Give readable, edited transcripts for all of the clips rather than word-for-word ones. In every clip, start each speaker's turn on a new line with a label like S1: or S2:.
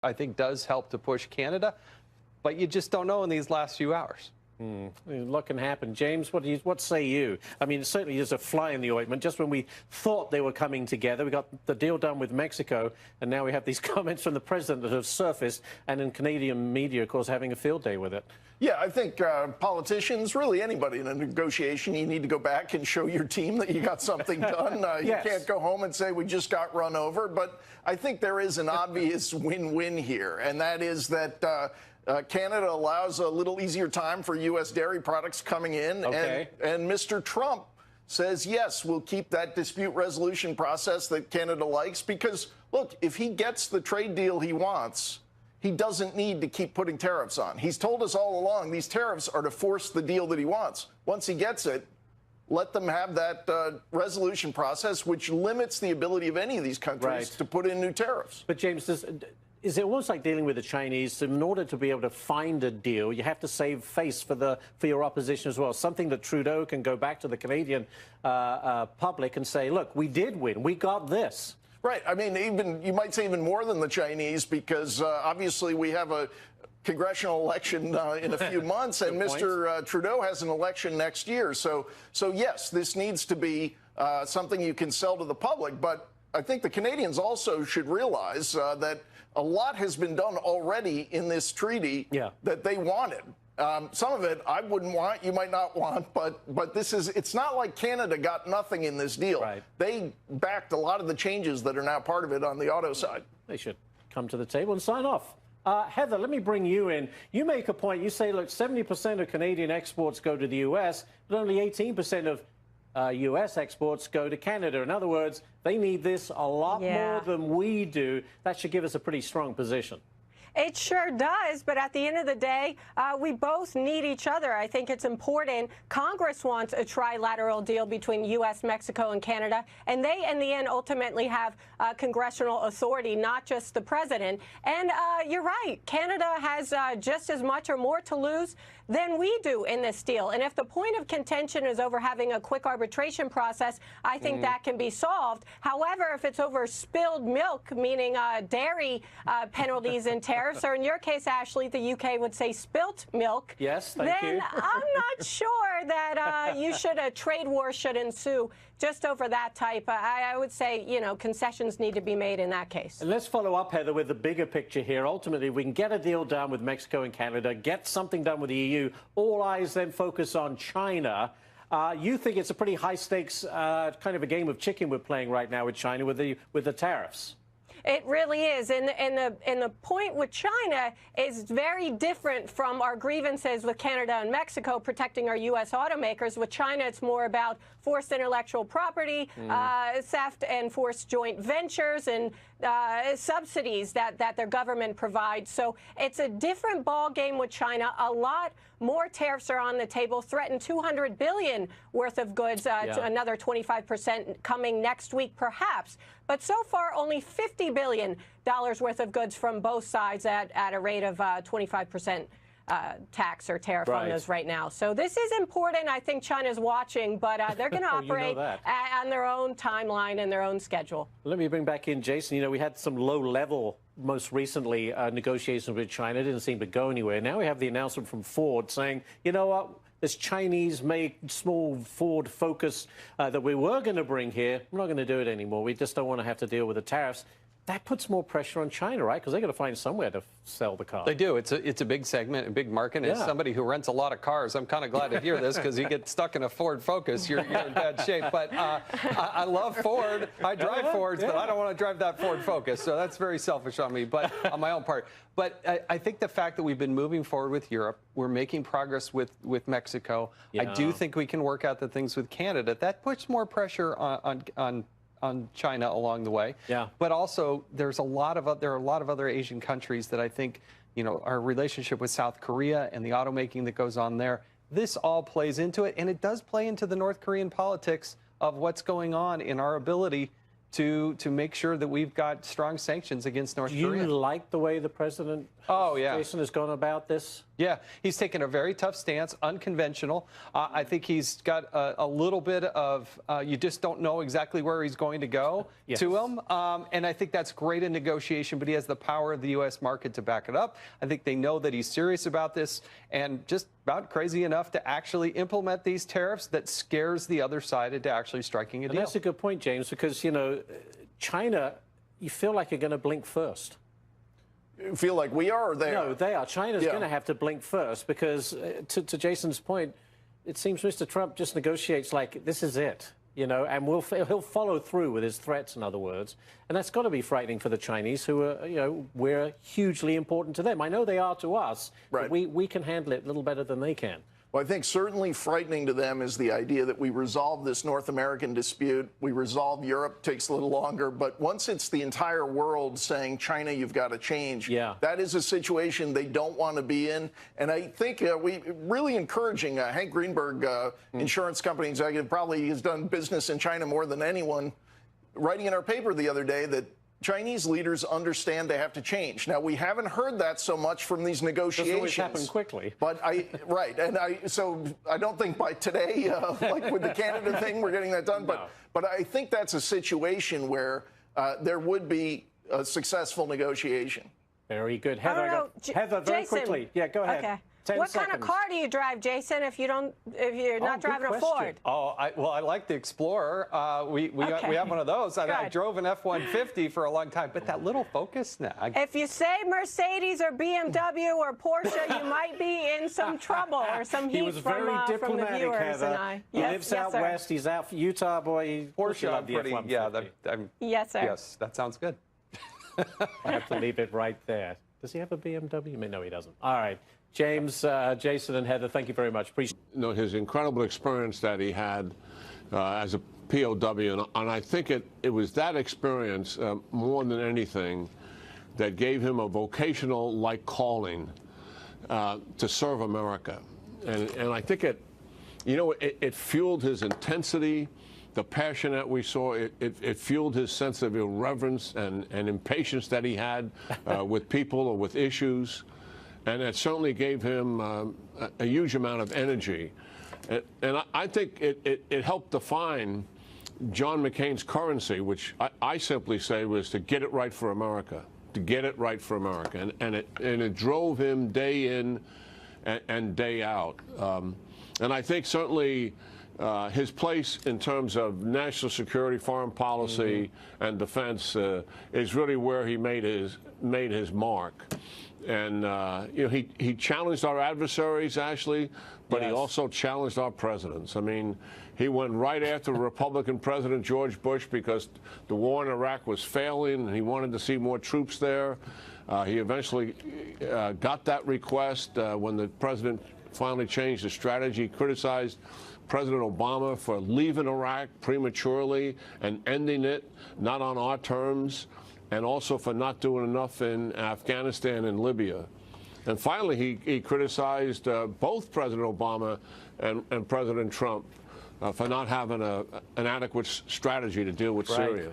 S1: I think does help to push Canada, but you just don't know in these last few hours.
S2: A lot can happen. James, what say you? I mean, certainly there's a fly in the ointment. Just when we thought they were coming together, we got the deal done with Mexico, and now we have these comments from the president that have surfaced, and in Canadian media, of course, having a field day with it.
S3: Yeah, I think politicians, really anybody in a negotiation, you need to go back and show your team that you got something done.
S2: Yes.
S3: You can't go home and say we just got run over. But I think there is an obvious win-win here, and that is that Canada allows a little easier time for U.S. dairy products coming in.
S2: Okay.
S3: And Mr. Trump says, yes, we'll keep that dispute resolution process that Canada likes because, look, if he gets the trade deal he wants, he doesn't need to keep putting tariffs on. He's told us all along these tariffs are to force the deal that he wants. Once he gets it, let them have that resolution process, which limits the ability of any of these countries to put in new tariffs.
S2: But, James, is it almost like dealing with the Chinese? In order to be able to find a deal, you have to save face for your opposition as well. Something that Trudeau can go back to the Canadian public and say, look, we did win. We got this.
S3: Right. I mean, you might say even more than the Chinese, because obviously we have a congressional election in a few months, and Mr. Trudeau has an election next year. So yes, this needs to be something you can sell to the public. But I think the Canadians also should realize that a lot has been done already in this treaty that they wanted. Some of it I wouldn't want, you might not want, but it's not like Canada got nothing in this deal.
S2: Right.
S3: They backed a lot of the changes that are now part of it on the auto side.
S2: They should come to the table and sign off. Heather, let me bring you in. You make a point. You say, look, 70% of Canadian exports go to the U.S., but only 18% of U.S. exports go to Canada. In other words, they need this a lot more than we do. That should give us a pretty strong position.
S4: It sure does, but at the end of the day, we both need each other. I think it's important. Congress wants a trilateral deal between U.S., Mexico, and Canada, and they, in the end, ultimately have congressional authority, not just the president. And you're right, Canada has just as much or more to lose than we do in this deal. And if the point of contention is over having a quick arbitration process, I think that can be solved. However, if it's over spilled milk, meaning dairy penalties and tariffs, or in your case, Ashley, the UK would say spilt milk.
S2: Yes, thank you.
S4: Then I'm not sure that a trade war should ensue just over that type. I would say, you know, concessions need to be made in that case.
S2: And let's follow up, Heather, with the bigger picture here. Ultimately, we can get a deal done with Mexico and Canada, get something done with the EU. All eyes then focus on China. You think it's a pretty high-stakes kind of a game of chicken we're playing right now with China with the tariffs?
S4: It really is. And the point with China is very different from our grievances with Canada and Mexico protecting our U.S. automakers. With China, it's more about forced intellectual property, theft, and forced joint ventures and subsidies that their government provides. So it's a different ball game with China. A lot more tariffs are on the table, threaten $200 billion worth of goods, to another 25% coming next week, perhaps. But so far, only $50 billion worth of goods from both sides at a rate of 25% tax or tariff on those right now. So this is important. I think China's watching, but they're going to operate on their own timeline and their own schedule.
S2: Let me bring back in Jason. You know, we had some low-level, most recently, negotiations with China. It didn't seem to go anywhere. Now we have the announcement from Ford saying, you know what, this Chinese-made small Ford Focus that we were going to bring here, we're not going to do it anymore. We just don't want to have to deal with the tariffs. That puts more pressure on China, right? Because they've got to find somewhere to sell the car.
S1: They do. It's a big segment, a big market. And as somebody who rents a lot of cars, I'm kind of glad to hear this because you get stuck in a Ford Focus, you're in bad shape. But I love Ford. I drive Fords, but I don't want to drive that Ford Focus. So that's very selfish on me, but on my own part. But I think the fact that we've been moving forward with Europe, we're making progress with Mexico. I do think we can work out the things with Canada. That puts more pressure on China along the way. But also there are a lot of other Asian countries that I think, you know, our relationship with South Korea and the automaking that goes on there, this all plays into it, and it does play into the North Korean politics of what's going on in our ability to make sure that we've got strong sanctions against North Korea.
S2: Do you like the way the president, Jason, has gone about this?
S1: Yeah, he's taken a very tough stance, unconventional. I think he's got a little bit of, you just don't know exactly where he's going to go to him. And I think that's great in negotiation, but he has the power of the U.S. market to back it up. I think they know that he's serious about this and just about crazy enough to actually implement these tariffs that scares the other side into actually striking a deal.
S2: That's a good point, James, because, you know, China, you feel like you're going to blink first.
S3: You feel like we are or they are?
S2: No, they are. China's going to have to blink first because, to Jason's point, it seems Mr. Trump just negotiates like this is it, you know, and he'll follow through with his threats, in other words. And that's got to be frightening for the Chinese, who are, you know, we're hugely important to them. I know they are to us, but we can handle it a little better than they can.
S3: Well, I think certainly frightening to them is the idea that we resolve this North American dispute. We resolve Europe, takes a little longer. But once it's the entire world saying, China, you've got to change, that is a situation they don't want to be in. And I think we really encouraging Hank Greenberg, insurance company executive, probably has done business in China more than anyone, writing in our paper the other day that Chinese leaders understand they have to change. Now, we haven't heard that so much from these negotiations.
S2: Doesn't always happen quickly.
S3: But so I don't think by today, like with the Canada thing, we're getting that done.
S2: No.
S3: But I think that's a situation where there would be a successful negotiation.
S2: Very good. Heather, Heather, very
S4: Jason,
S2: quickly. Yeah, go ahead.
S4: Okay.
S2: 10
S4: what
S2: seconds.
S4: kind of car do you drive, Jason, if you're not driving a Ford?
S1: Oh, I like the Explorer. We have one of those. I drove an F-150 for a long time, but that little Focus now.
S4: If you say Mercedes or BMW or Porsche, you might be in some trouble or some heat from the viewers.
S2: Heather.
S4: And I.
S2: He lives out west. He's out Utah boy.
S1: Porsche, I'm pretty.
S4: Yes, sir.
S1: Yes, that sounds good.
S2: I have to leave it right there. Does he have a BMW? No, he doesn't. All right. James, Jason, and Heather, thank you very much. Appreciate it.
S5: You know, his incredible experience that he had as a POW, and I think it was that experience more than anything that gave him a vocational-like calling to serve America. And I think it fueled his intensity, the passion that we saw. It fueled his sense of irreverence and impatience that he had with people or with issues. And it certainly gave him a huge amount of energy. And I think it helped define John McCain's currency, which I simply say was to get it right for America, to get it right for America. And it drove him day in and day out. And I think certainly his place in terms of national security, foreign policy, and defense is really where he made his mark. And you know, he challenged our adversaries, Ashley, but he also challenged our presidents. I mean, he went right after Republican President George Bush because the war in Iraq was failing, and he wanted to see more troops there. He eventually got that request when the president finally changed his strategy. He criticized President Obama for leaving Iraq prematurely and ending it, not on our terms, and also for not doing enough in Afghanistan and Libya. And finally, he criticized both President Obama and President Trump for not having an adequate strategy to deal with Syria.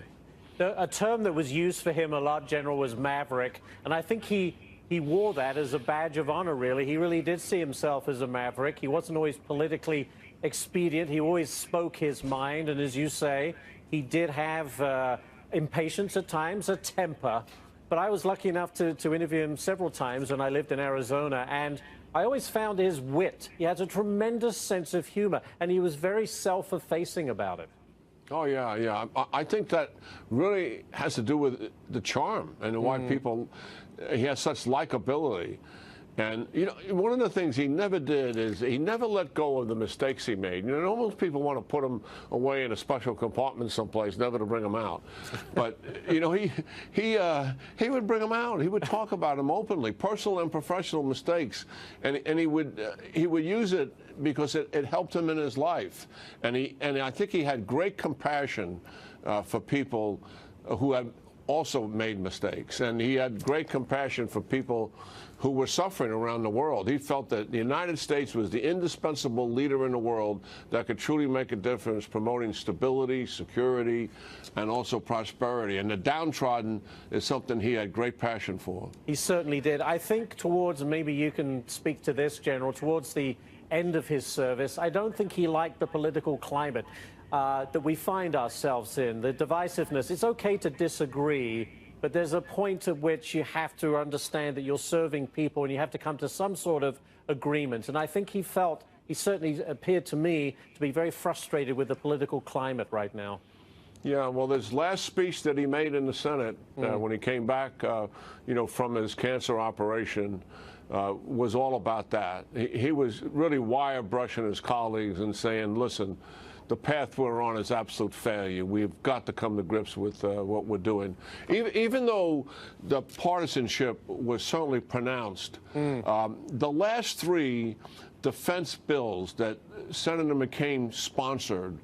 S2: A term that was used for him a lot, General, was maverick, and I think he wore that as a badge of honor, really. He really did see himself as a maverick. He wasn't always politically expedient. He always spoke his mind, and as you say, he did have impatience at times, a temper. But I was lucky enough to interview him several times when I lived in Arizona, and I always found his wit. He has a tremendous sense of humor, and he was very self-effacing about it.
S5: Oh, yeah. I think that really has to do with the charm and why people, he has such likability. And, you know, one of the things he never did is he never let go of the mistakes he made. You know, most people want to put him away in a special compartment someplace, never to bring him out. But, you know, he would bring them out. He would talk about them openly, personal and professional mistakes. And he would use it because it helped him in his life. And I think he had great compassion for people who had also made mistakes, and he had great compassion for people who were suffering around the world. He felt that the United States was the indispensable leader in the world that could truly make a difference, promoting stability, security, and also prosperity. And the downtrodden is something he had great passion for.
S2: He certainly did. I think towards, and maybe you can speak to this, General, towards the end of his service, I don't think he liked the political climate that we find ourselves in, the divisiveness. It's okay to disagree, but there's a point at which you have to understand that you're serving people and you have to come to some sort of agreement. And I think he certainly appeared to me to be very frustrated with the political climate right now.
S5: Yeah, well, his last speech that he made in the Senate when he came back, from his cancer operation, was all about that. He was really wire brushing his colleagues and saying, listen, the path we're on is absolute failure. We've got to come to grips with what we're doing. Even though the partisanship was certainly pronounced, the last three defense bills that Senator McCain sponsored,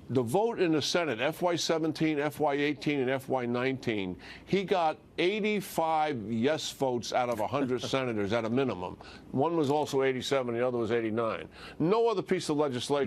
S5: the vote in the Senate, FY17, FY18, and FY19, he got 85 yes votes out of 100 senators at a minimum. One was also 87, the other was 89. No other piece of legislation